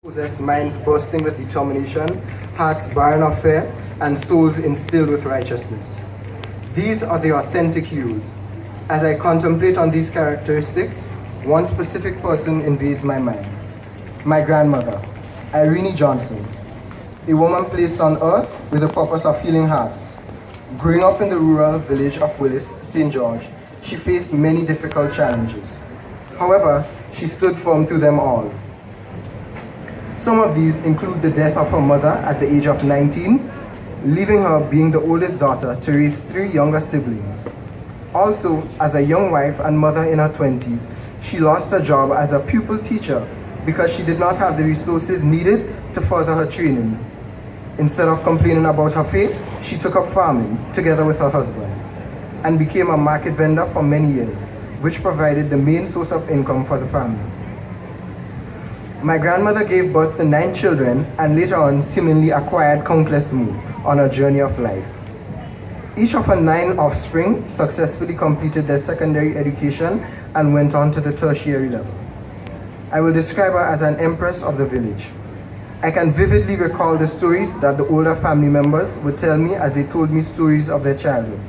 Possess minds bursting with determination, hearts barren of fear, and souls instilled with righteousness. These are the authentic heroes. As I contemplate on these characteristics, one specific person invades my mind. My grandmother, Irene Johnson, a woman placed on earth with the purpose of healing hearts. Growing up in the rural village of Willis, St. George, she faced many difficult challenges. However, she stood firm through them all. Some of these include the death of her mother at the age of 19, leaving her being the oldest daughter to raise 3 younger siblings. Also, as a young wife and mother in her 20s, she lost her job as a pupil teacher because she did not have the resources needed to further her training. Instead of complaining about her fate, she took up farming together with her husband and became a market vendor for many years, which provided the main source of income for the family. My grandmother gave birth to 9 children and later on seemingly acquired countless more on her journey of life. Each of her 9 offspring successfully completed their secondary education and went on to the tertiary level. I will describe her as an empress of the village. I can vividly recall the stories that the older family members would tell me as they told me stories of their childhood.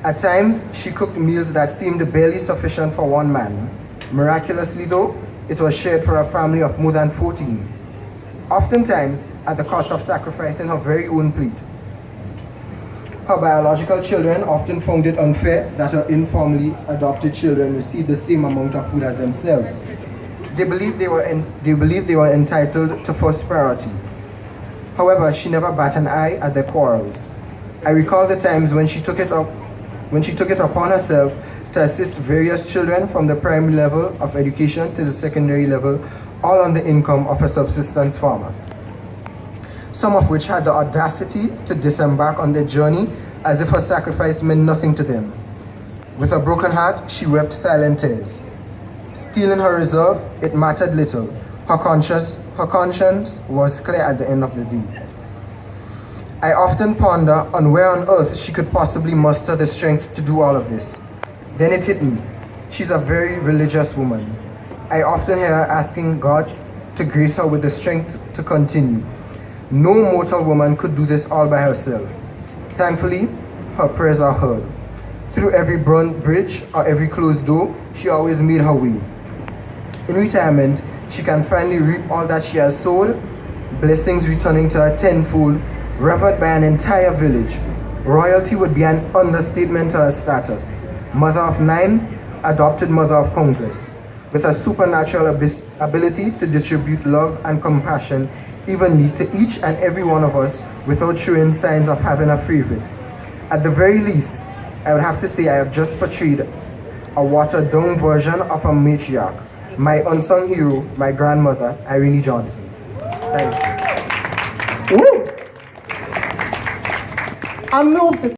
At times, she cooked meals that seemed barely sufficient for one man. Miraculously though, it was shared for a family of more than 14, oftentimes at the cost of sacrificing her very own plate. Her biological children often found it unfair that her informally adopted children received the same amount of food as themselves. They believed they were entitled to first priority. However, she never bat an eye at their quarrels. I recall the times when she took it upon herself to assist various children from the primary level of education to the secondary level, all on the income of a subsistence farmer, some of which had the audacity to disembark on their journey as if her sacrifice meant nothing to them. With a broken heart, she wept silent tears. Still in her reserve, it mattered little. Her conscience was clear at the end of the day. I often ponder on where on earth she could possibly muster the strength to do all of this. Then it hit me. She's a very religious woman. I often hear her asking God to grace her with the strength to continue. No mortal woman could do this all by herself. Thankfully, her prayers are heard. Through every burned bridge or every closed door, she always made her way. In retirement, she can finally reap all that she has sowed, blessings returning to her tenfold, revered by an entire village. Royalty would be an understatement to her status. Mother of 9, adopted mother of countless, with a supernatural ability to distribute love and compassion evenly to each and every one of us without showing signs of having a favorite. At the very least, I would have to say I have just portrayed a watered-down version of a matriarch, my unsung hero, my grandmother, Irene Johnson. Thank you. Woo! I moved to